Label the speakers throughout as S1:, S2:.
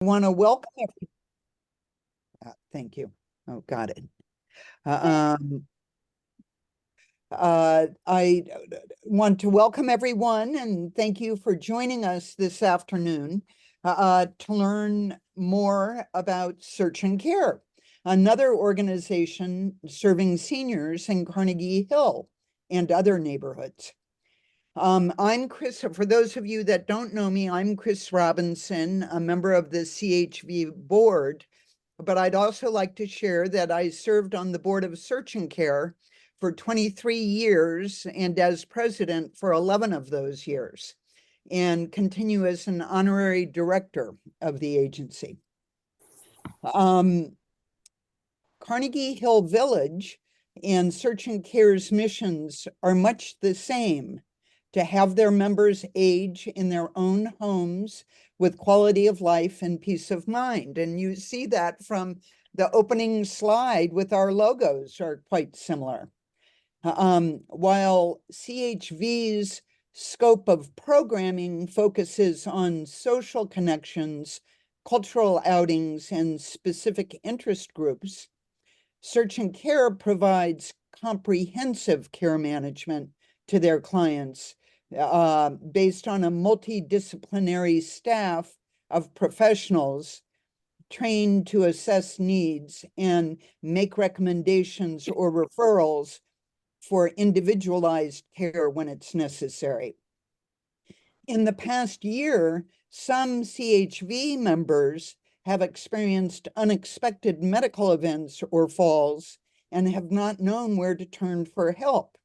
S1: I want to welcome. Thank you. Oh, got it. I want to welcome everyone and thank you for joining us this afternoon to learn more about Search and Care, another organization serving seniors in Carnegie Hill and other neighborhoods. I'm Chris. For those of you that don't know me, I'm Chris Robinson, a member of the CHV board, but I'd also like to share that I served on the board of Search and Care for 23 years and as president for 11 of those years, and continue as an honorary director of the agency. Carnegie Hill Village and Search and Care's missions are much the same: to have their members age in their own homes with quality of life and peace of mind. And you see that from the opening slide with our logos are quite similar. While CHV's scope of programming focuses on social connections, cultural outings, and specific interest groups, Search and Care provides comprehensive care management to their clients based on a multidisciplinary staff of professionals trained to assess needs and make recommendations or referrals for individualized care when it's necessary. In the past year, some CHV members have experienced unexpected medical events or falls and have not known where to turn for help.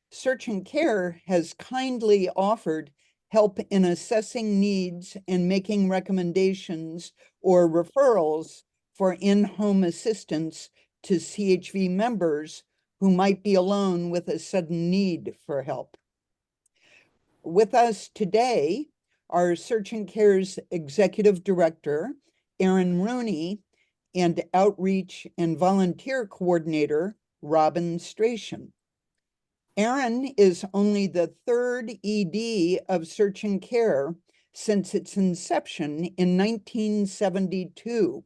S1: Search and Care has kindly offered help in assessing needs and making recommendations or referrals for in-home assistance to CHV members who might be alone with a sudden need for help. With us today are Search and Care's Executive Director, Erin Rooney, and Outreach and Volunteer Coordinator, Robin Strachan. Erin is only the third ED of Search and Care since its inception in 1972.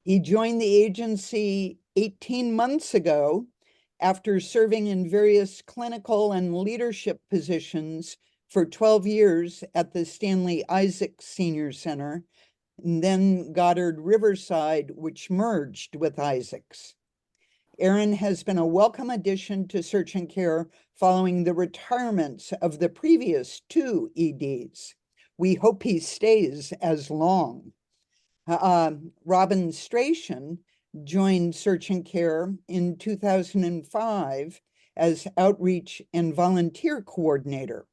S1: He joined the agency 18 months ago after serving in various clinical and leadership positions for 12 years at the Stanley Isaacs Senior Center, and then Goddard Riverside, which merged with Isaacs. Erin has been a welcome addition to Search and Care following the retirements of the previous two EDs. We hope he stays as long. Robin Strachan joined Search and Care in 2005 as Outreach and Volunteer Coordinator.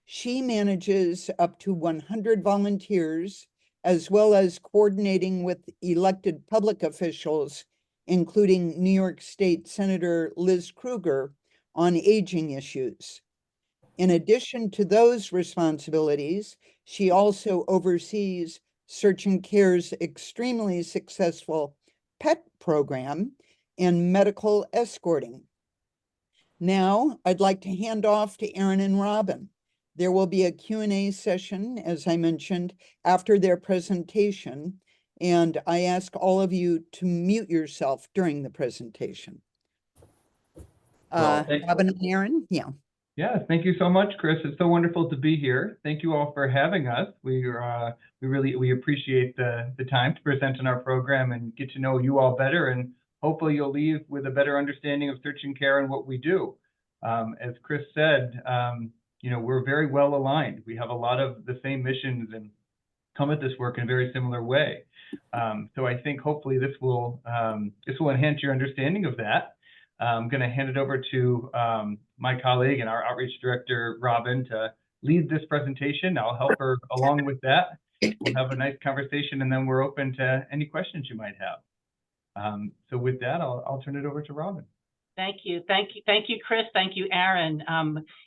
S1: She manages up to 100 volunteers, as well as coordinating with elected public officials, including New York State Senator Liz Krueger, on aging issues. In addition to those responsibilities, she also oversees Search and Care's extremely successful PET program and medical escorting. Now, I'd like to hand off to Erin and Robin. There will be a Q&A session, as I mentioned, after their presentation, and I ask all of you to mute yourself during the presentation. Robin and Erin, yeah.
S2: Yeah, thank you so much, Chris. It's so wonderful to be here. Thank you all for having us. We appreciate the time to present on our program and get to know you all better, and hopefully you'll leave with a better understanding of Search and Care and what we do. As Chris said, we're very well aligned. We have a lot of the same missions and come at this work in a very similar way. So I think hopefully this will enhance your understanding of that. I'm going to hand it over to my colleague and our outreach director, Robin, to lead this presentation. I'll help her along with that. We'll have a nice conversation, and then we're open to any questions you might have. So with that, I'll turn it over to Robin.
S3: Thank you, Chris. Thank you, Erin.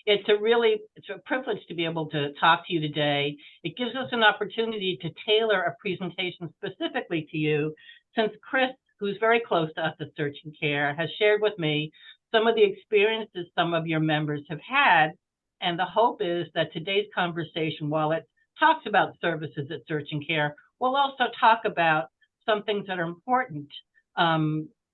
S3: It's a privilege to be able to talk to you today. It gives us an opportunity to tailor a presentation specifically to you, since Chris, who's very close to us at Search and Care, has shared with me some of the experiences some of your members have had. And the hope is that today's conversation, while it talks about services at Search and Care, we'll also talk about some things that are important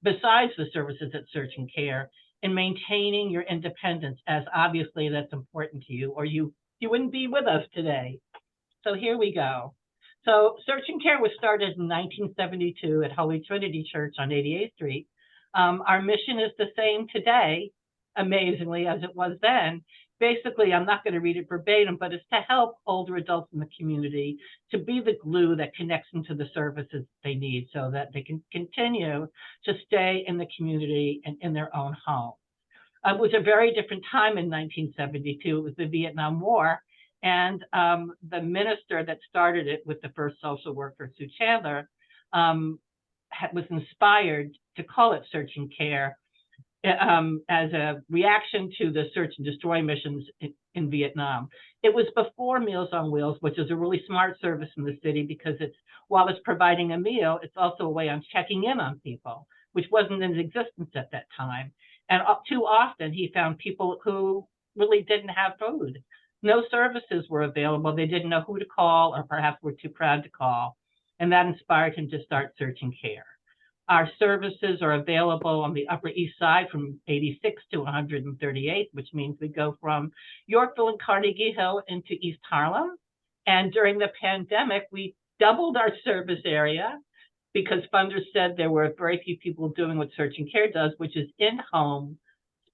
S3: besides the services at Search and Care in maintaining your independence, as obviously that's important to you, or you wouldn't be with us today. So here we go. So Search and Care was started in 1972 at Holy Trinity Church on 88th Street. Our mission is the same today, amazingly, as it was then. Basically, I'm not going to read it verbatim, but it's to help older adults in the community to be the glue that connects them to the services they need so that they can continue to stay in the community and in their own home. It was a very different time in 1972. It was the Vietnam War. And the minister that started it with the first social worker, Sue Chandler, was inspired to call it Search and Care as a reaction to the search and destroy missions in Vietnam. It was before Meals on Wheels, which is a really smart service in the city because while it's providing a meal, it's also a way on checking in on people, which wasn't in existence at that time. And too often he found people who really didn't have food. No services were available. They didn't know who to call or perhaps were too proud to call. And that inspired him to start Search and Care. Our services are available on the Upper East Side from 86 to 138, which means we go from Yorkville and Carnegie Hill into East Harlem. And during the pandemic, we doubled our service area because funders said there were very few people doing what Search and Care does, which is in-home.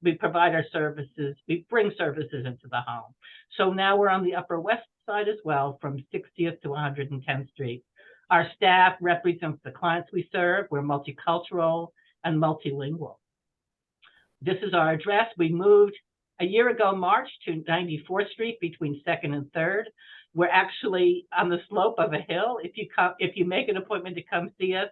S3: We provide our services, we bring services into the home. So now we're on the Upper West Side as well, from 60th to 110th Street. Our staff represents the clients we serve. We're multicultural and multilingual. This is our address. We moved a year ago, March, to 94th Street between 2nd and 3rd. We're actually on the slope of a hill. If you make an appointment to come see us,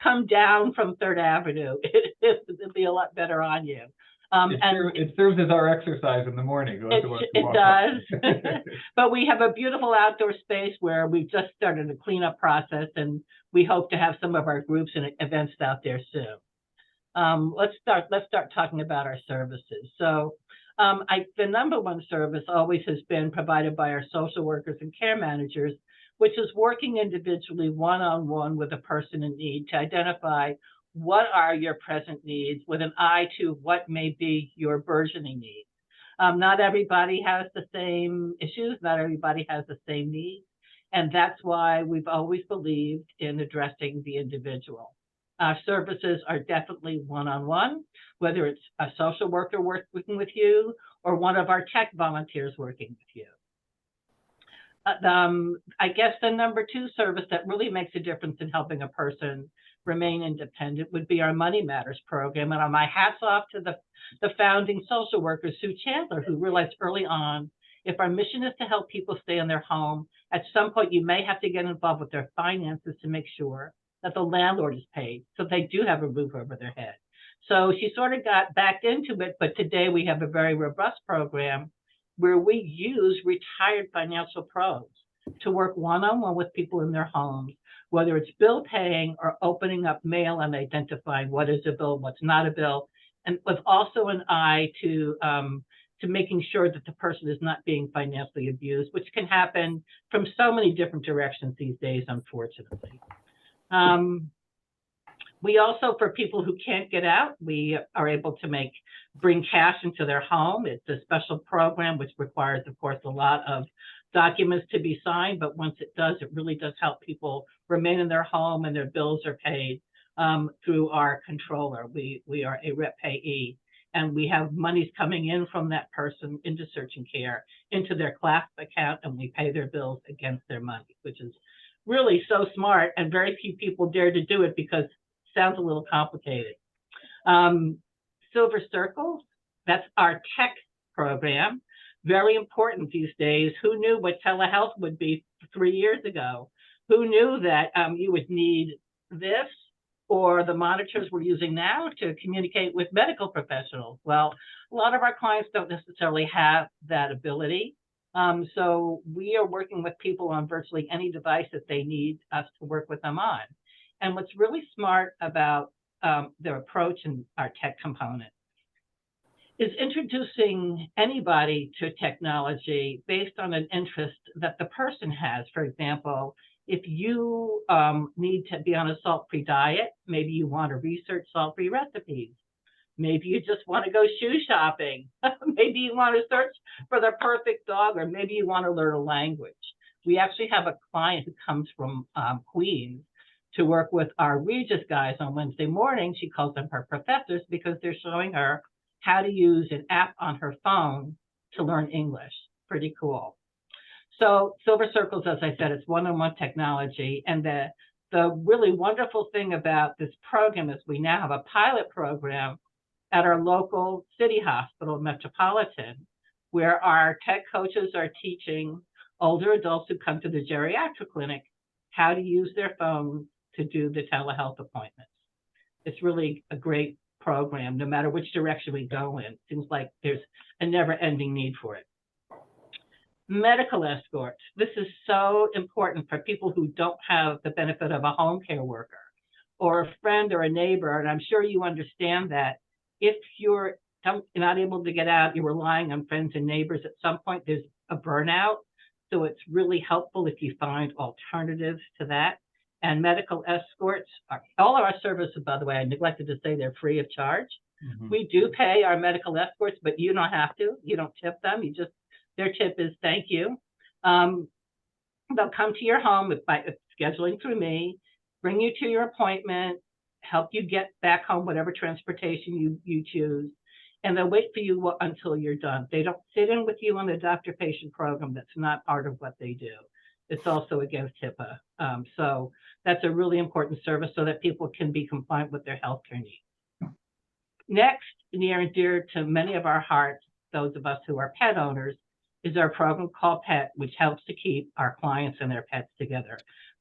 S3: come down from 3rd Avenue. It'll be a lot better on you.
S2: It serves as our exercise in the morning.
S3: It does. But we have a beautiful outdoor space where we've just started a cleanup process, and we hope to have some of our groups and events out there soon. Let's start talking about our services. So the number one service always has been provided by our social workers and care managers, which is working individually one-on-one with a person in need to identify what are your present needs with an eye to what may be your burgeoning needs. Not everybody has the same issues, not everybody has the same needs, and that's why we've always believed in addressing the individual. Our services are definitely one-on-one, whether it's a social worker working with you or one of our tech volunteers working with you. I guess the number two service that really makes a difference in helping a person remain independent would be our Money Matters program. And my hats off to the founding social worker, Sue Chandler, who realized early on, if our mission is to help people stay in their home, at some point you may have to get involved with their finances to make sure that the landlord is paid, so they do have a roof over their head. So she sort of got back into it, but today we have a very robust program where we use retired financial pros to work one-on-one with people in their homes, whether it's bill paying or opening up mail and identifying what is a bill, what's not a bill, and with also an eye to making sure that the person is not being financially abused, which can happen from so many different directions these days, unfortunately. We also, for people who can't get out, we are able to bring cash into their home. It's a special program which requires, of course, a lot of documents to be signed, but once it does, it really does help people remain in their home and their bills are paid through our controller. We are a rep payee, and we have monies coming in from that person into Search and Care, into their CLASP account, and we pay their bills against their money, which is really so smart, and very few people dare to do it because it sounds a little complicated. Silver Circles, that's our tech program. Very important these days. Who knew what telehealth would be 3 years ago? Who knew that you would need this or the monitors we're using now to communicate with medical professionals? Well, a lot of our clients don't necessarily have that ability. So we are working with people on virtually any device that they need us to work with them on. And what's really smart about their approach and our tech component is introducing anybody to technology based on an interest that the person has. For example, If you need to be on a salt-free diet, maybe you want to research salt-free recipes. Maybe you just want to go shoe shopping. Maybe you want to search for the perfect dog, or maybe you want to learn a language. We actually have a client who comes from Queens to work with our Regis guys on Wednesday morning. She calls them her professors because they're showing her how to use an app on her phone to learn English. Pretty cool. So Silver Circles, as I said, it's one-on-one technology. And the really wonderful thing about this program is we now have a pilot program at our local city hospital, Metropolitan, where our tech coaches are teaching older adults who come to the geriatric clinic how to use their phone to do the telehealth appointments. It's really a great program, no matter which direction we go in. Seems like there's a never-ending need for it. Medical escorts. This is so important for people who don't have the benefit of a home care worker or a friend or a neighbor. And I'm sure you understand that if you're not able to get out, you're relying on friends and neighbors. At some point, there's a burnout. So it's really helpful if you find alternatives to that. And medical escorts, all of our services, by the way, I neglected to say they're free of charge. Mm-hmm. We do pay our medical escorts, but you don't have to. You don't tip them. You just, their tip is thank you. They'll come to your home by scheduling through me, bring you to your appointment, help you get back home, whatever transportation you choose, and they'll wait for you until you're done. They don't sit in with you on the doctor-patient program. That's not part of what they do. It's also against HIPAA. So that's a really important service so that people can be compliant with their healthcare needs. Next, near and dear to many of our hearts, those of us who are pet owners, is our program called PET, which helps to keep our clients and their pets together.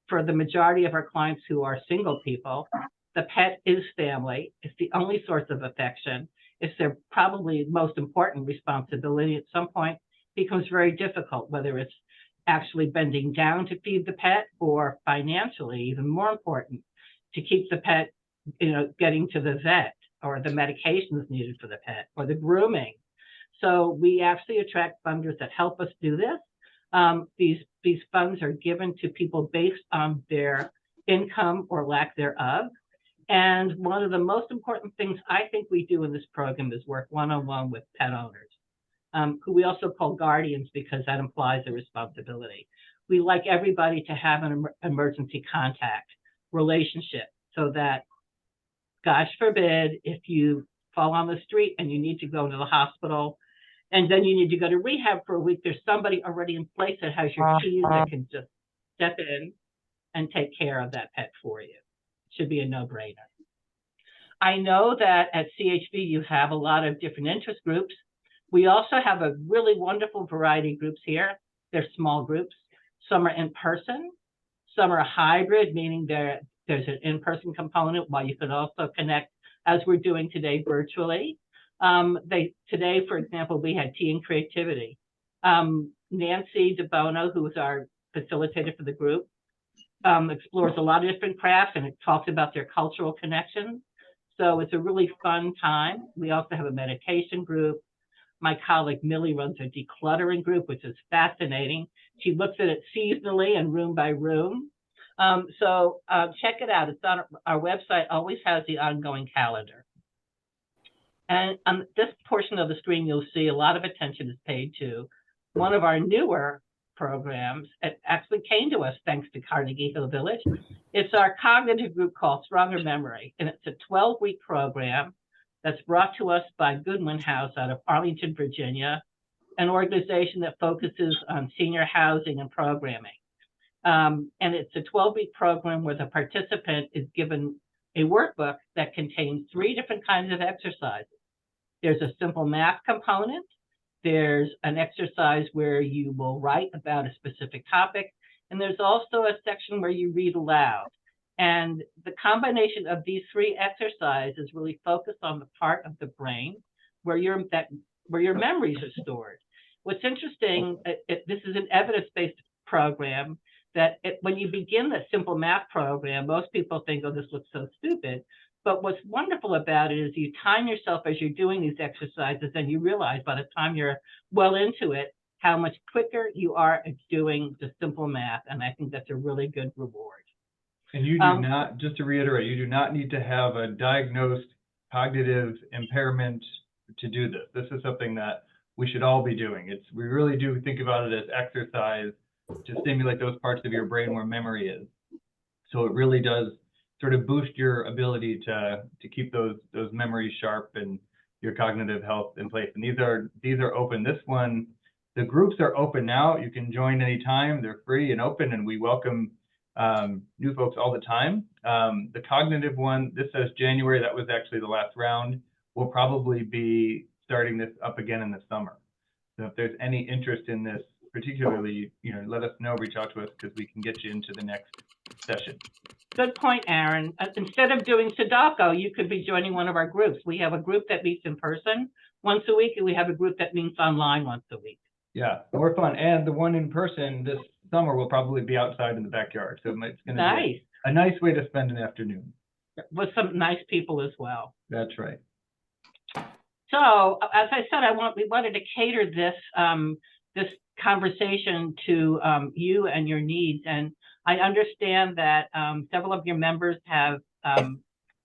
S3: For the majority of our clients who are single people, the pet is family. It's the only source of affection. It's their probably most important responsibility. At some point, it becomes very difficult, whether it's actually bending down to feed the pet or financially, even more important, to keep the pet, getting to the vet or the medications needed for the pet or the grooming. So we actually attract funders that help us do this. These funds are given to people based on their income or lack thereof. And one of the most important things I think we do in this program is work one-on-one with pet owners, who we also call guardians because that implies a responsibility. We like everybody to have an emergency contact relationship so that, gosh forbid, if you fall on the street and you need to go to the hospital and then you need to go to rehab for a week, there's somebody already in place that has your keys that can just step in and take care of that pet for you. Should be a no-brainer. I know that at CHV you have a lot of different interest groups. We also have a really wonderful variety of groups here. They're small groups. Some are in person. Some are hybrid, meaning there's an in-person component while you can also connect, as we're doing today, virtually. Today, for example, we had Tea and Creativity. Nancy DeBono, who is our facilitator for the group, explores a lot of different crafts and it talks about their cultural connections. So it's a really fun time. We also have a meditation group. My colleague Millie runs a decluttering group, which is fascinating. She looks at it seasonally and room by room. So check it out. It's on our website, always has the ongoing calendar. And on this portion of the screen, you'll see a lot of attention is paid to one of our newer programs. It actually came to us thanks to Carnegie Hill Village. It's our cognitive group called Stronger Memory, and it's a 12-week program that's brought to us by Goodwin House out of Arlington, Virginia, an organization that focuses on senior housing and programming. And it's a 12-week program where the participant is given a workbook that contains 3 different kinds of exercises. There's a simple math component. There's an exercise where you will write about a specific topic. And there's also a section where you read aloud. And the combination of these 3 exercises really focus on the part of the brain where your memories are stored. What's interesting, this is an evidence-based program that when you begin the simple math program, most people think, oh, this looks so stupid. But what's wonderful about it is you time yourself as you're doing these exercises and you realize by the time you're well into it, how much quicker you are at doing the simple math. And I think that's a really good reward.
S2: And you do not, just to reiterate, you do not need to have a diagnosed cognitive impairment to do this. This is something that we should all be doing. We really do think about it as exercise to stimulate those parts of your brain where memory is. So it really does sort of boost your ability to keep those memories sharp and your cognitive health in place. And these are open. This one, the groups are open now. You can join anytime. They're free and open, and we welcome new folks all the time. The cognitive one, this says January. That was actually the last round. We'll probably be starting this up again in the summer. So if there's any interest in this, particularly, let us know, reach out to us, because we can get you into the next session.
S3: Good point, Aaron. Instead of doing Sudoku, you could be joining one of our groups. We have a group that meets in person once a week, and we have a group that meets online once a week.
S2: Yeah, more fun. And the one in person this summer will probably be outside in the backyard. So it's going to be a nice way to spend an afternoon.
S3: With some nice people as well.
S2: That's right.
S3: So, as I said, we wanted to cater this this conversation to you and your needs. And I understand that several of your members have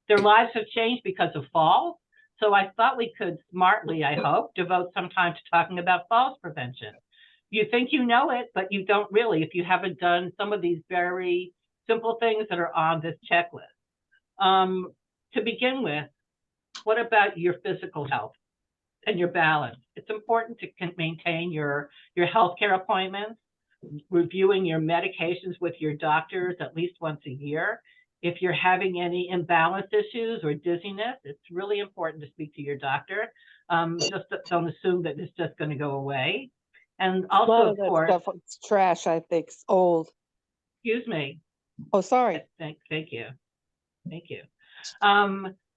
S3: their lives have changed because of falls. So I thought we could smartly, I hope, devote some time to talking about falls prevention. You think you know it, but you don't really if you haven't done some of these very simple things that are on this checklist. To begin with, what about your physical health and your balance? It's important to maintain your healthcare appointments, reviewing your medications with your doctors at least once a year. If you're having any imbalance issues or dizziness, it's really important to speak to your doctor. Just don't assume that it's just going to go away. And also, of course,
S4: stuff, it's trash, I think. It's old.
S3: Excuse me.
S4: Oh, sorry.
S3: Thank you. Thank you.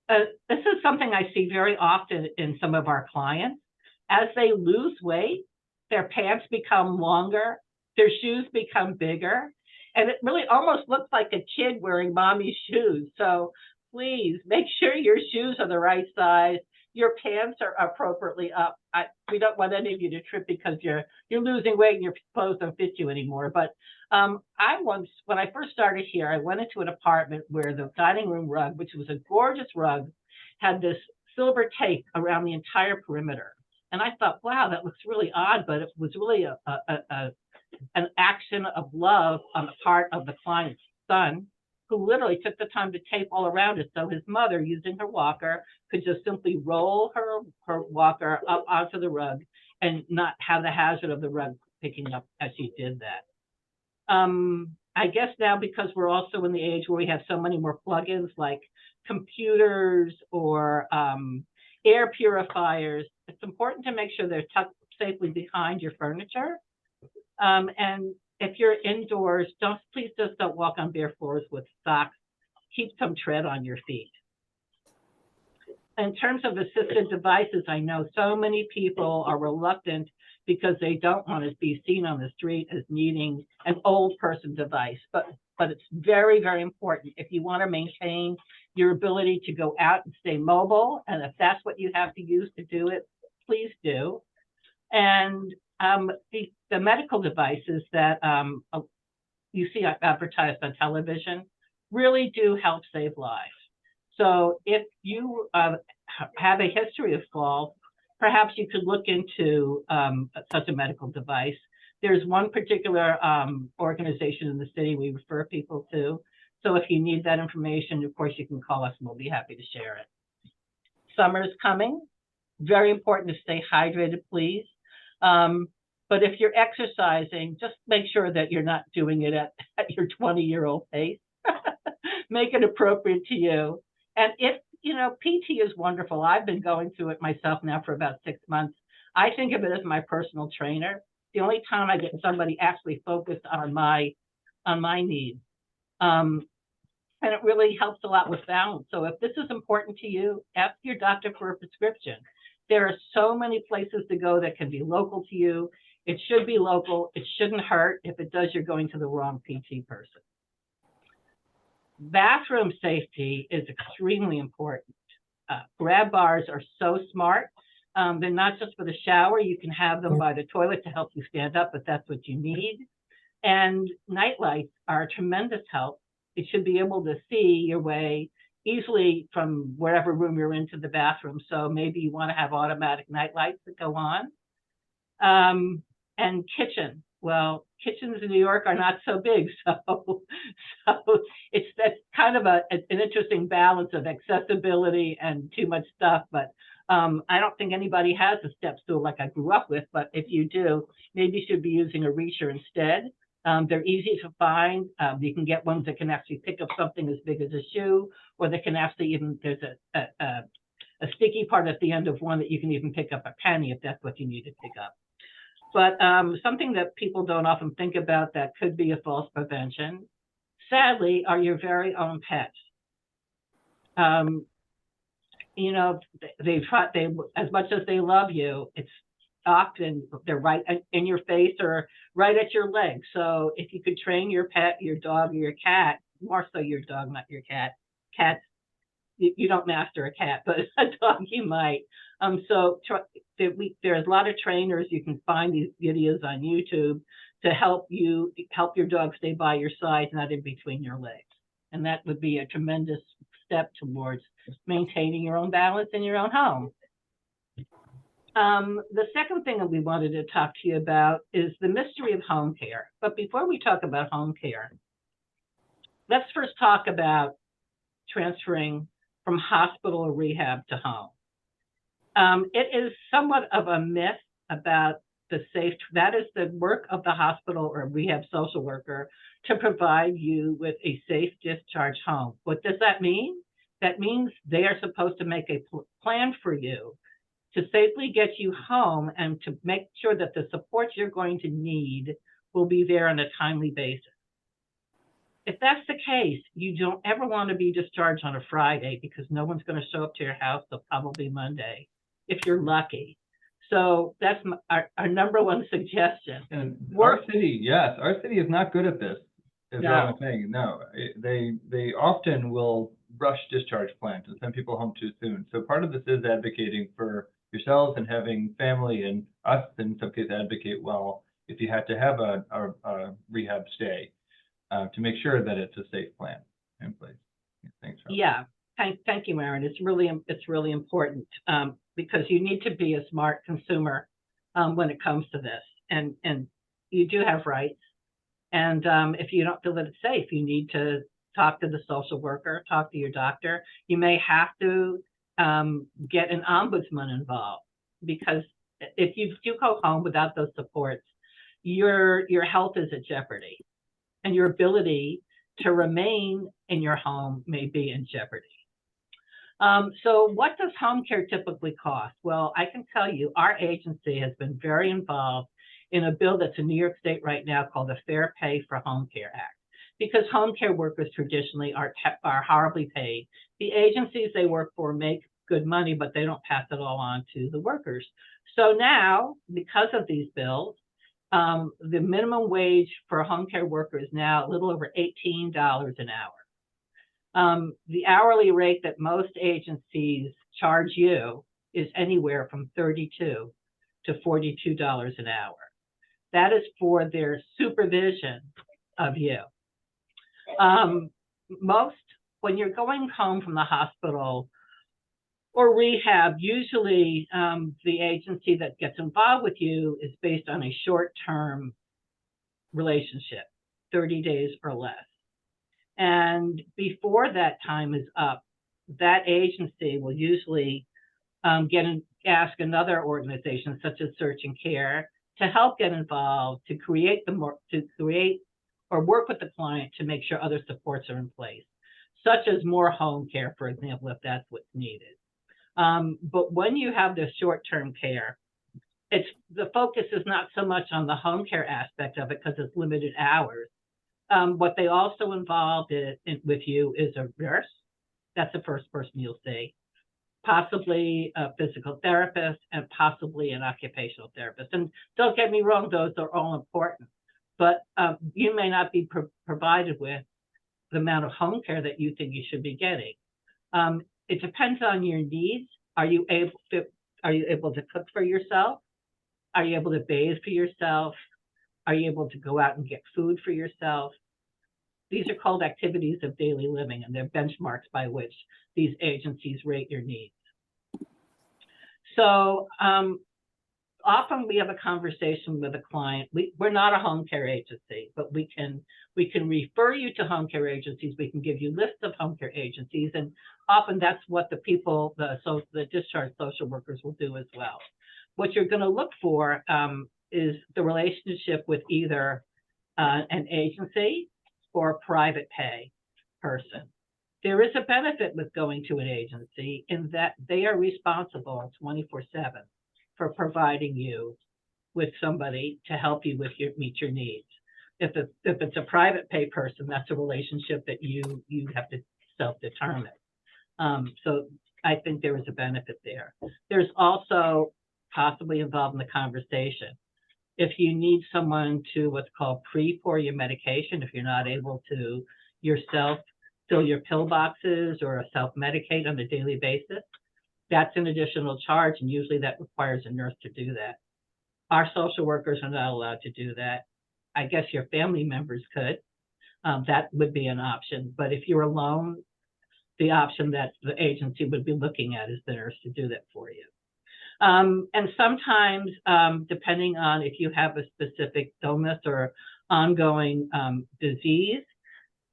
S3: This is something I see very often in some of our clients. As they lose weight, their pants become longer, their shoes become bigger, and it really almost looks like a kid wearing mommy's shoes. So please make sure your shoes are the right size, your pants are appropriately up. We don't want any of you to trip because you're losing weight and your clothes don't fit you anymore. But when I first started here, I went into an apartment where the dining room rug, which was a gorgeous rug, had this silver tape around the entire perimeter. And I thought, wow, that looks really odd, but it was really an action of love on the part of the client's son, who literally took the time to tape all around it. So his mother, using her walker, could just simply roll her walker up onto the rug and not have the hazard of the rug picking up as she did that. I guess now, because we're also in the age where we have so many more plugins like computers or air purifiers, it's important to make sure they're tucked safely behind your furniture. And if you're indoors, please just don't walk on bare floors with socks. Keep some tread on your feet. In terms of assisted devices, I know so many people are reluctant because they don't want to be seen on the street as needing an old person device. But it's very, very important. If you want to maintain your ability to go out and stay mobile, and if that's what you have to use to do it, please do. And the medical devices that you see advertised on television really do help save lives. So if you have a history of falls, perhaps you could look into such a medical device. There's one particular organization in the city we refer people to. So if you need that information, of course, you can call us and we'll be happy to share it. Summer's coming. Very important to stay hydrated, please. But if you're exercising, just make sure that you're not doing it at your 20-year-old pace. Make it appropriate to you. And if, PT is wonderful. I've been going through it myself now for about 6 months. I think of it as my personal trainer. The only time I get somebody actually focused on my needs. And it really helps a lot with balance. So if this is important to you, ask your doctor for a prescription. There are so many places to go that can be local to you. It should be local. It shouldn't hurt. If it does, you're going to the wrong PT person. Bathroom safety is extremely important. Grab bars are so smart. They're not just for the shower. You can have them by the toilet to help you stand up if that's what you need. And night lights are a tremendous help. It should be able to see your way easily from wherever room you're in to the bathroom. So maybe you want to have automatic night lights that go on. And kitchen. Well, kitchens in New York are not so big, so it's that's kind of an interesting balance of accessibility and too much stuff. But I don't think anybody has a step stool like I grew up with. But if you do, maybe you should be using a reacher instead. They're easy to find. You can get ones that can actually pick up something as big as a shoe, or they can actually even, there's a sticky part at the end of one that you can even pick up a penny if that's what you need to pick up. But something that people don't often think about that could be a false prevention, sadly, are your very own pets. You know, as much as they love you, it's often they're right in your face or right at your leg. So if you could train your pet, your dog, or your cat, more so your dog, not your cat. Cats, you don't master a cat, but a dog you might. So there's a lot of trainers. You can find these videos on YouTube to help your dog stay by your side, not in between your legs. And that would be a tremendous step towards maintaining your own balance in your own home. The second thing that we wanted to talk to you about is the mystery of home care. But before we talk about home care, let's first talk about transferring from hospital or rehab to home. It is somewhat of a myth about the safe, that is the work of the hospital or rehab social worker to provide you with a safe discharge home. What does that mean? That means they are supposed to make a plan for you to safely get you home and to make sure that the support you're going to need will be there on a timely basis. If that's the case, you don't ever want to be discharged on a Friday because no one's going to show up to your house till probably Monday, if you're lucky. So that's our number one suggestion.
S2: And our city, yes, our city is not good at this. Is what I'm saying. No, they often will rush discharge plans and send people home too soon. So part of this is advocating for yourselves and having family and us in some cases advocate well if you had to have a rehab stay to make sure that it's a safe plan in place. Thanks, Rob.
S3: Yeah, thank you, Aaron. It's really important because you need to be a smart consumer when it comes to this, and you do have rights. And if you don't feel that it's safe, you need to talk to the social worker, talk to your doctor. You may have to get an ombudsman involved, because if you do go home without those supports, your health is at jeopardy, and your ability to remain in your home may be in jeopardy. So what does home care typically cost? Well, I can tell you our agency has been very involved in a bill that's in New York State right now called the Fair Pay for Home Care Act, because home care workers traditionally are horribly paid. The agencies they work for make good money, but they don't pass it all on to the workers. So now, because of these bills, the minimum wage for home care workers is now a little over $18 an hour. The hourly rate that most agencies charge you is anywhere from $32 to $42 an hour. That is for their supervision of you. When you're going home from the hospital or rehab, usually the agency that gets involved with you is based on a short-term relationship, 30 days or less. And before that time is up, that agency will usually ask another organization, such as Search and Care, to help get involved, to create or work with the client to make sure other supports are in place, such as more home care, for example, if that's what's needed. But when you have the short-term care, the focus is not so much on the home care aspect of it because it's limited hours. What they also involved with you is a nurse. That's the first person you'll see, possibly a physical therapist, and possibly an occupational therapist. And don't get me wrong, those are all important, but you may not be provided with the amount of home care that you think you should be getting. It depends on your needs. Are Are you able to cook for yourself? Are you able to bathe for yourself? Are you able to go out and get food for yourself? These are called activities of daily living, and they're benchmarks by which these agencies rate your needs. So often we have a conversation with a client. We're not a home care agency, but we can refer you to home care agencies. We can give you lists of home care agencies, and often that's what the people, the discharge social workers will do as well. What you're going to look for is the relationship with either an agency or a private pay person. There is a benefit with going to an agency in that they are responsible 24/7 for providing you with somebody to help you with meet your needs. If it's a private pay person, that's a relationship that you have to self-determine. So I think there is a benefit there. There's also possibly involved in the conversation. If you need someone to what's called pre-pour your medication, if you're not able to yourself fill your pill boxes or self-medicate on a daily basis, that's an additional charge, and usually that requires a nurse to do that. Our social workers are not allowed to do that. I guess your family members could. That would be an option. But if you're alone, the option that the agency would be looking at is the nurse to do that for you. And sometimes, depending on if you have a specific illness or ongoing disease,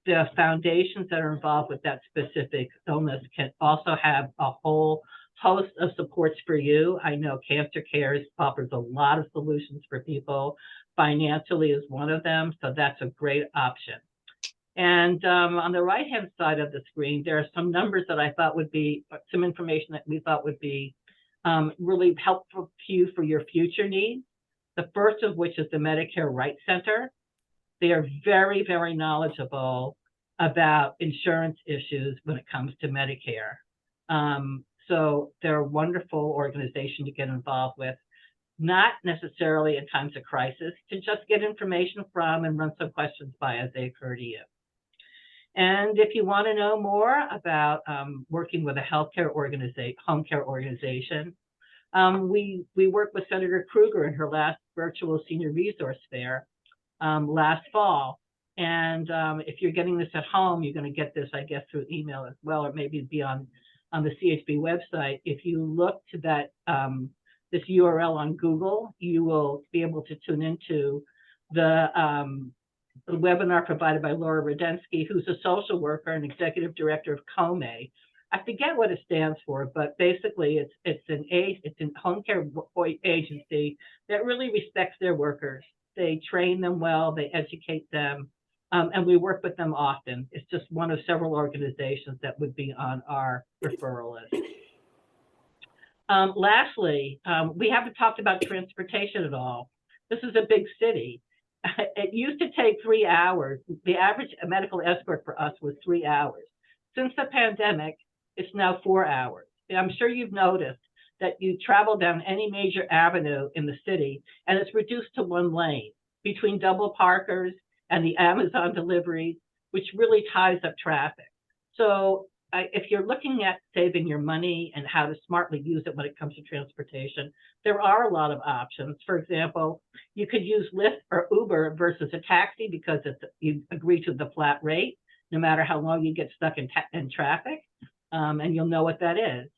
S3: the foundations that are involved with that specific illness can also have a whole host of supports for you. I know Cancer Cares offers a lot of solutions for people. Financially is one of them, so that's a great option. And on the right-hand side of the screen, there are some numbers that I thought would be, some information that we thought would be really helpful to you for your future needs. The first of which is the Medicare Rights Center. They are very, very knowledgeable about insurance issues when it comes to Medicare. So they're a wonderful organization to get involved with, not necessarily in times of crisis, to just get information from and run some questions by as they occur to you. And if you want to know more about working with a home care organization, we worked with Senator Krueger in her last virtual senior resource fair last fall. And if you're getting this at home, you're going to get this, I guess, through email as well, or maybe be on the CHB website. If you look to that this URL on Google, you will be able to tune into the webinar provided by Laura Rudensky, who's a social worker and executive director of COME. I forget what it stands for, but basically it's a home care agency that really respects their workers. They train them well, they educate them, and we work with them often. It's just one of several organizations that would be on our referral list. Lastly, we haven't talked about transportation at all. This is a big city. It used to take 3 hours. The average medical escort for us was 3 hours. Since the pandemic, it's now 4 hours. And I'm sure you've noticed that you travel down any major avenue in the city and it's reduced to 1 lane between double parkers and the Amazon deliveries, which really ties up traffic. So if you're looking at saving your money and how to smartly use it when it comes to transportation, there are a lot of options. For example, you could use Lyft or Uber versus a taxi because you agree to the flat rate, no matter how long you get stuck in traffic, and you'll know what that is.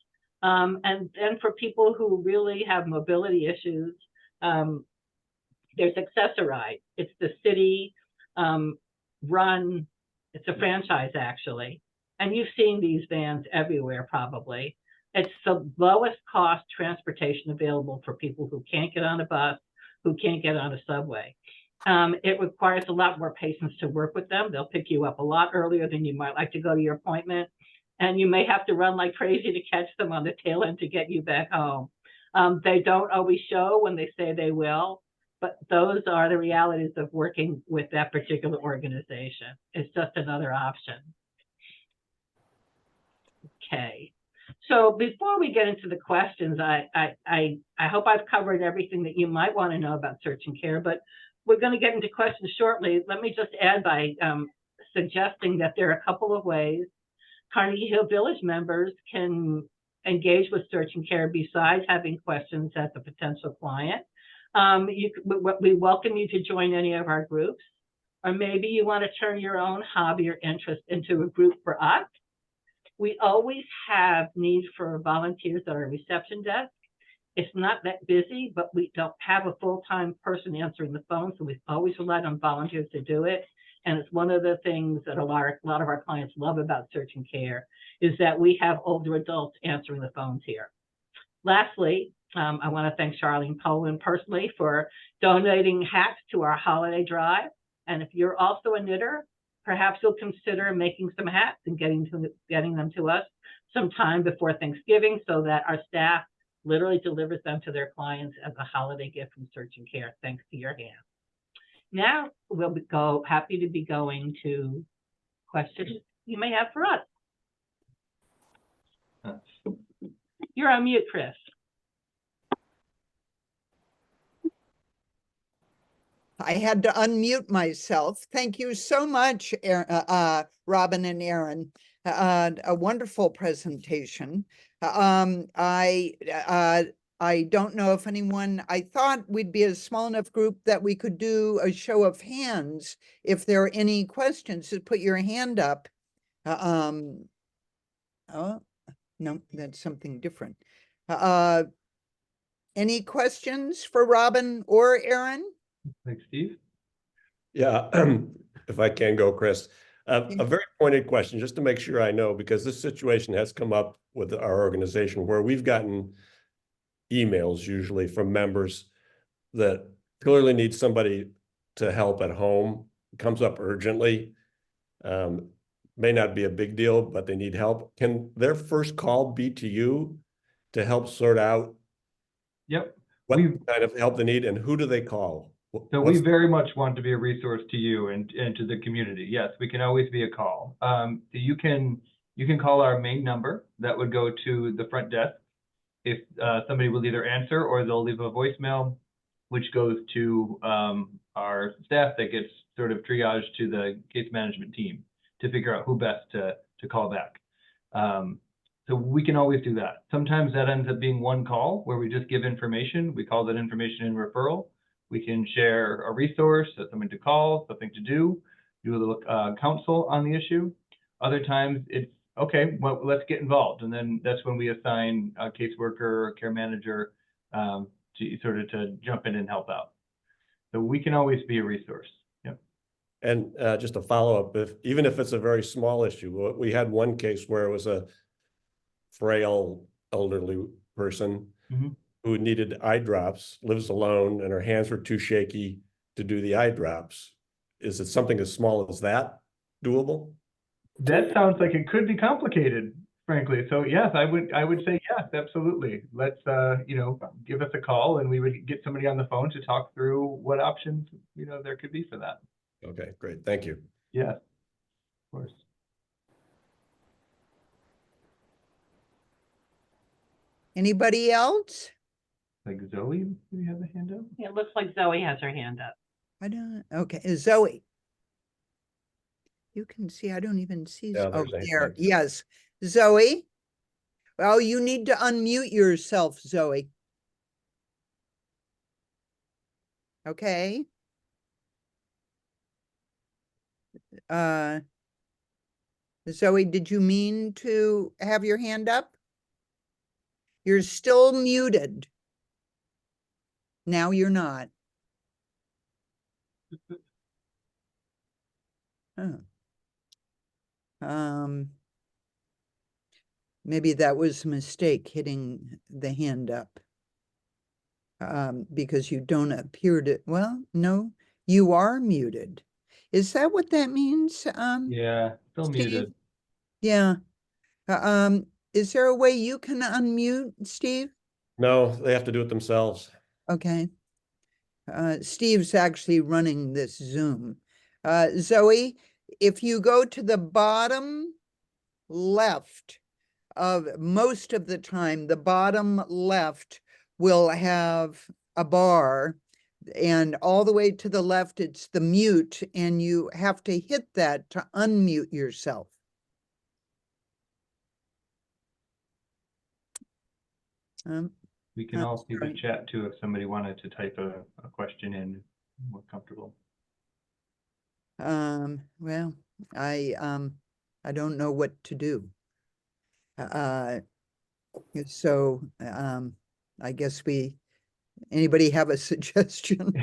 S3: And then for people who really have mobility issues, there's Access-a-Ride. It's the city run, it's a franchise actually. And you've seen these vans everywhere probably. It's the lowest cost transportation available for people who can't get on a bus, who can't get on a subway. It requires a lot more patience to work with them. They'll pick you up a lot earlier than you might like to go to your appointment. And you may have to run like crazy to catch them on the tail end to get you back home. They don't always show when they say they will, but those are the realities of working with that particular organization. It's just another option. Okay, so before we get into the questions, I hope I've covered everything that you might want to know about Search and Care, but we're going to get into questions shortly. Let me just add by suggesting that there are a couple of ways Carnegie Hill Village members can engage with Search and Care besides having questions as a potential client. We welcome you to join any of our groups, or maybe you want to turn your own hobby or interest into a group for us. We always have need for volunteers at our reception desk. It's not that busy, but we don't have a full-time person answering the phone, so we've always relied on volunteers to do it. And it's one of the things that a lot of our clients love about Search and Care is that we have older adults answering the phones here. Lastly, I want to thank Charlene Poland personally for donating hats to our holiday drive. And if you're also a knitter, perhaps you'll consider making some hats and getting them to us sometime before Thanksgiving so that our staff literally delivers them to their clients as a holiday gift from Search and Care, thanks to your hand. Now we'll happy to be going to questions you may have for us. You're on mute, Chris.
S1: I had to unmute myself. Thank you so much, Robin and Aaron. A wonderful presentation. I don't know if I thought we'd be a small enough group that we could do a show of hands. If there are any questions, just put your hand up. Oh, no, that's something different. Any questions for Robin or Aaron?
S2: Thanks, Steve.
S5: Yeah, if I can go, Chris. A very pointed question, just to make sure I know, because this situation has come up with our organization where we've gotten emails usually from members that clearly need somebody to help at home. It comes up urgently. May not be a big deal, but they need help. Can their first call be to you to help sort out
S2: Yep.
S5: what kind of help they need, and who do they call?
S2: So we very much want to be a resource to you and to the community. Yes, we can always be a call. So you can call our main number. That would go to the front desk. If somebody will either answer or they'll leave a voicemail, which goes to our staff that gets sort of triaged to the case management team to figure out who best to call back. So we can always do that. Sometimes that ends up being one call where we just give information. We call that information in referral. We can share a resource, something to call, something to do a little counsel on the issue. Other times it's, okay, well, let's get involved. And then that's when we assign a caseworker or care manager to jump in and help out. So we can always be a resource. Yep.
S5: And just a follow-up, even if it's a very small issue, we had one case where it was a frail elderly person who needed eye drops, lives alone, and her hands were too shaky to do the eye drops. Is it something as small as that doable?
S2: That sounds like it could be complicated, frankly. So yes, I would say yes, absolutely. Let's give us a call and we would get somebody on the phone to talk through what options there could be for that.
S5: Okay, great. Thank you.
S2: Yes, of course.
S1: Anybody else?
S2: Like Zoe, do you have a hand up?
S3: Yeah, it looks like Zoe has her hand up.
S1: I don't, okay, Zoe. You can see, I don't even see,
S5: Yeah,
S1: oh,
S5: there's a
S1: there,
S5: hand.
S1: yes. Zoe? Well, you need to unmute yourself, Zoe. Okay. Zoe, did you mean to have your hand up? You're still muted. Now you're not. Oh. Maybe that was a mistake hitting the hand up. Because you don't appear to, well, no, you are muted. Is that what that means?
S2: Yeah, still
S1: Steve?
S2: muted.
S1: Yeah. Is there a way you can unmute, Steve?
S5: No, they have to do it themselves.
S1: Okay. Steve's actually running this Zoom. Zoe, if you go to the bottom left of most of the time, the bottom left will have a bar, and all the way to the left, it's the mute, and you have to hit that to unmute yourself.
S2: We can
S1: That's
S2: all see the
S1: great.
S2: chat too, if somebody wanted to type a question in, more comfortable.
S1: Well, I don't know what to do. So, I guess anybody have a suggestion?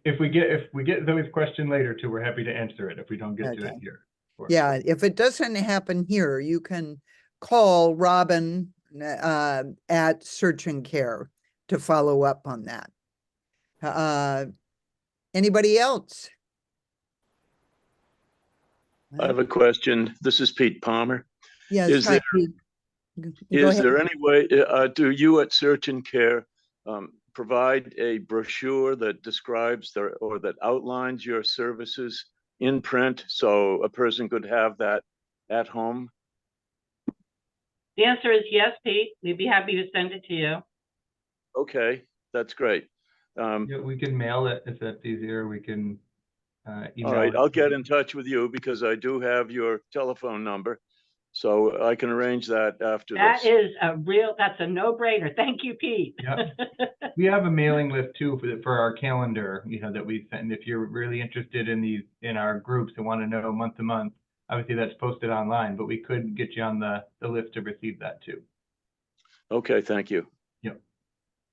S2: If we get Zoe's question later too, we're happy to answer it if we don't get to it
S1: Okay.
S2: here. Of course.
S1: Yeah, if it doesn't happen here, you can call Robin, at Search and Care to follow up on that. Anybody else?
S6: I have a question. This is Pete Palmer.
S1: Yes,
S6: Is
S1: hi,
S6: there,
S1: Pete. Go
S6: is
S1: ahead.
S6: there any way, do you at Search and Care provide a brochure that describes or that outlines your services in print so a person could have that at home?
S3: The answer is yes, Pete. We'd be happy to send it to you.
S6: Okay, that's great.
S2: Yeah, we can mail it if that's easier. We can email
S6: All right,
S2: it.
S6: I'll get in touch with you because I do have your telephone number. So I can arrange that after
S3: That
S6: this.
S3: is that's a no-brainer. Thank you, Pete.
S2: Yep. We have a mailing list too for our calendar, that we send. If you're really interested in our groups and want to know month to month, obviously that's posted online, but we could get you on the list to receive that too.
S6: Okay, thank you.
S2: Yep.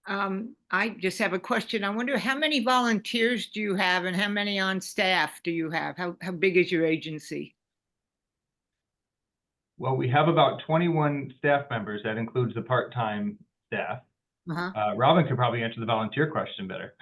S7: I just have a question. I wonder how many volunteers do you have and how many on staff do you have? How big is your agency?
S2: Well, we have about 21 staff members. That includes the part-time staff. Robin could probably answer the volunteer question better.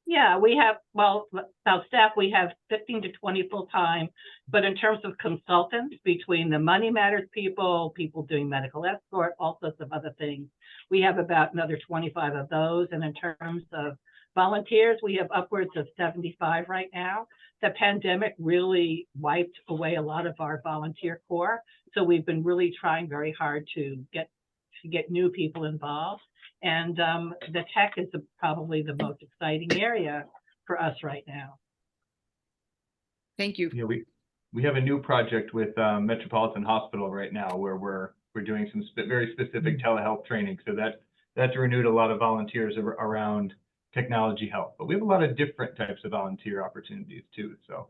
S3: Yeah, we have, well, about staff, we have 15 to 20 full-time, but in terms of consultants, between the Money Matters people doing medical escort, all sorts of other things, we have about another 25 of those. And in terms of volunteers, we have upwards of 75 right now. The pandemic really wiped away a lot of our volunteer corps, so we've been really trying very hard to get new people involved. And the tech is probably the most exciting area for us right now.
S7: Thank you.
S2: Yeah, we have a new project with Metropolitan Hospital right now where we're doing some very specific telehealth training. So that's renewed a lot of volunteers around technology help. But we have a lot of different types of volunteer opportunities too. So,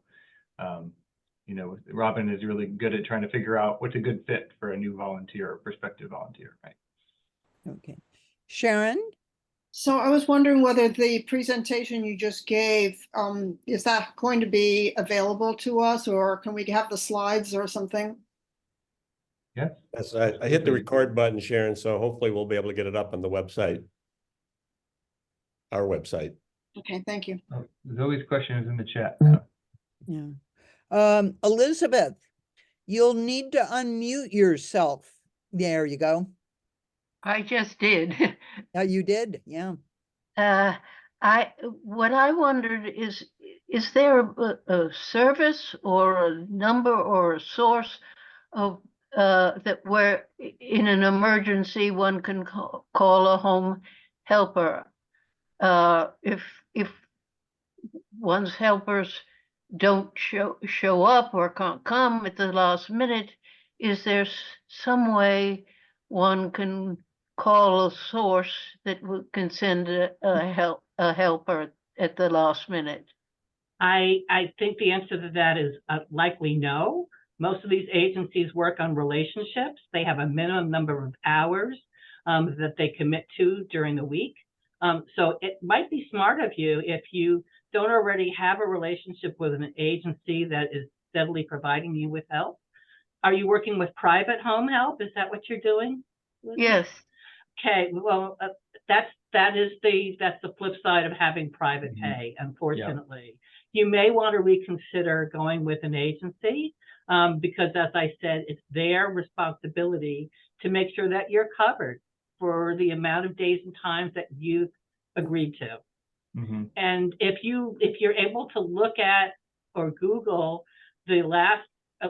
S2: Robin is really good at trying to figure out what's a good fit for a new volunteer or prospective volunteer, right?
S1: Okay. Sharon?
S8: So I was wondering whether the presentation you just gave, is that going to be available to us, or can we have the slides or something?
S2: Yes.
S5: Yes, I hit the record button, Sharon, so hopefully we'll be able to get it up on the website. Our website.
S8: Okay, thank you.
S2: Oh, Zoe's question is in the chat.
S1: Yeah. Elizabeth, you'll need to unmute yourself. There you go.
S9: I just did.
S1: Yeah, you did. Yeah.
S9: What I wondered is there a service or a number or a source of that where in an emergency one can call a home helper? If one's helpers don't show up or can't come at the last minute, is there some way one can call a source that can send a helper at the last minute?
S3: I think the answer to that is likely no. Most of these agencies work on relationships. They have a minimum number of hours that they commit to during the week. So it might be smart of you, if you don't already have a relationship with an agency that is steadily providing you with help. Are you working with private home help? Is that what you're doing?
S9: Yes.
S3: Okay, well, that's the flip side of having private pay, unfortunately. You may want to reconsider going with an agency because, as I said, it's their responsibility to make sure that you're covered for the amount of days and times that you've agreed to.
S2: Mm-hmm.
S3: And if you're able to look at or Google the last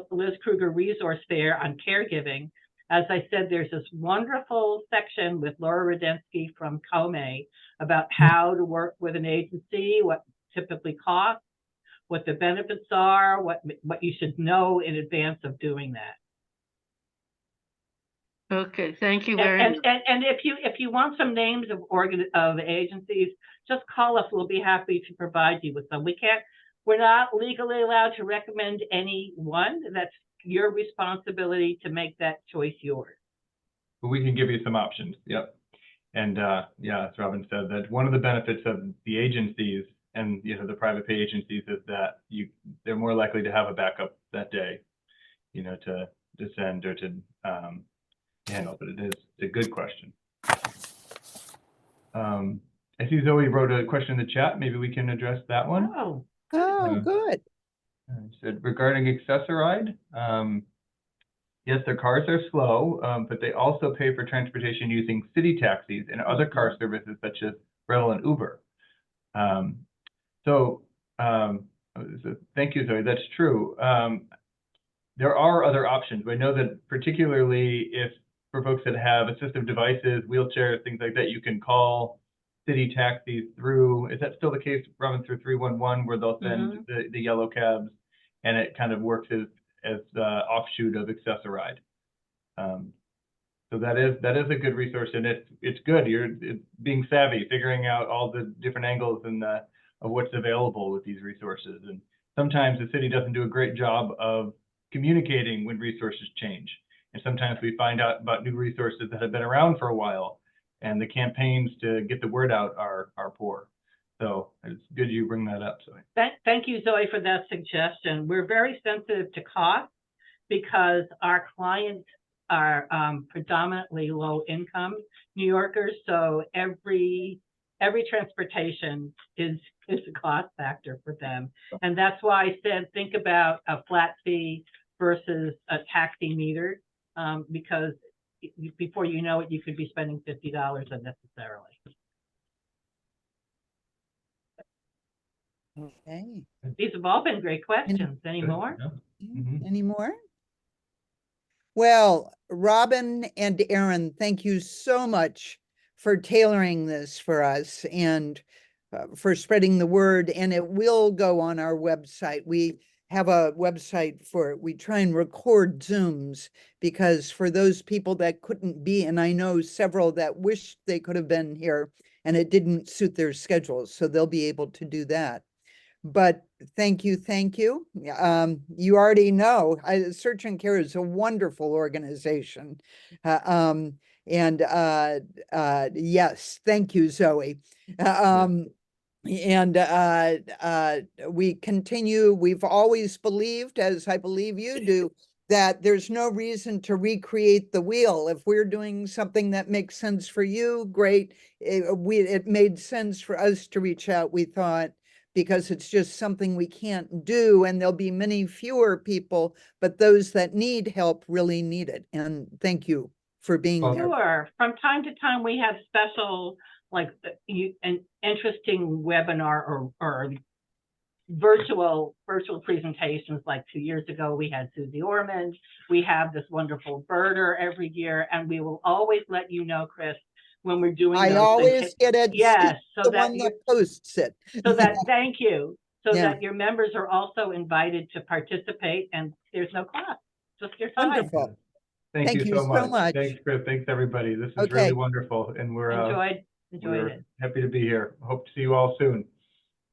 S3: Liz Kruger resource fair on caregiving, as I said, there's this wonderful section with Laura Rudensky from COME about how to work with an agency, what typically costs, what the benefits are, what you should know in advance of doing that.
S9: Okay, thank you
S3: And,
S9: very
S3: and,
S9: much.
S3: and if you want some names of agencies, just call us. We'll be happy to provide you with them. We're not legally allowed to recommend any one. That's your responsibility to make that choice yours.
S2: But we can give you some options. Yep. And yeah, as Robin said, that one of the benefits of the agencies and the private pay agencies is that they're more likely to have a backup that day, to send or to handle. But it's a good question. I see Zoe wrote a question in the chat. Maybe we can address that one.
S3: Oh,
S1: Oh, good.
S2: Said regarding Access-a-Ride, yes, their cars are slow, but they also pay for transportation using city taxis and other car services such as Revel and Uber. So thank you, Zoe. That's true. There are other options. I know that particularly for folks that have assistive devices, wheelchairs, things like that, you can call city taxis through, is that still the case, Robin, through 311, where they'll send the yellow cabs, and it kind of works as the offshoot of Access-a-Ride. So that is a good resource, and it's good. It's being savvy, figuring out all the different angles and of what's available with these resources. And sometimes the city doesn't do a great job of communicating when resources change. And sometimes we find out about new resources that have been around for a while, and the campaigns to get the word out are poor. So it's good you bring that up, Zoe.
S3: thank you, Zoe, for that suggestion. We're very sensitive to cost because our clients are predominantly low income New Yorkers. So every transportation is a cost factor for them. And that's why I said, think about a flat fee versus a taxi meter, because before you know it, you could be spending $50 unnecessarily.
S1: Okay.
S3: These have all been great questions. Any more?
S1: Any more? Well, Robin and Aaron, thank you so much for tailoring this for us and for spreading the word. And it will go on our website. We have a website we try and record Zooms, because for those people that couldn't be, and I know several that wished they could have been here and it didn't suit their schedules, so they'll be able to do that. But thank you, thank you. You already know, Search and Care is a wonderful organization. Yes, thank you, Zoe. We continue, we've always believed, as I believe you do, that there's no reason to recreate the wheel. If we're doing something that makes sense for you, great. It made sense for us to reach out, we thought, because it's just something we can't do, and there'll be many fewer people, but those that need help really need it. And thank you for being there.
S3: Sure. From time to time, we have special, like an interesting webinar or virtual presentations. Like 2 years ago, we had Susie Orman. We have this wonderful birder every year, and we will always let you know, Chris, when we're doing those
S1: I always
S3: things.
S1: get it.
S3: Yes, so
S1: the
S3: that
S1: one that posts it.
S3: so that thank you. So
S1: Yeah.
S3: that your members are also invited to participate, and there's no cost, just your time.
S1: Wonderful.
S2: Thank
S1: Thank
S2: you
S1: you
S2: so
S1: so
S2: much.
S1: much.
S2: Thanks, Chris. Thanks, everybody. This is
S1: Okay.
S2: really wonderful, and we're
S3: Enjoyed it.
S2: happy to be here. Hope to see you all soon.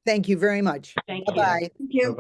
S1: Thank you very much.
S3: Thank you.
S1: Bye-bye.
S8: Thank you.
S2: Bye-bye.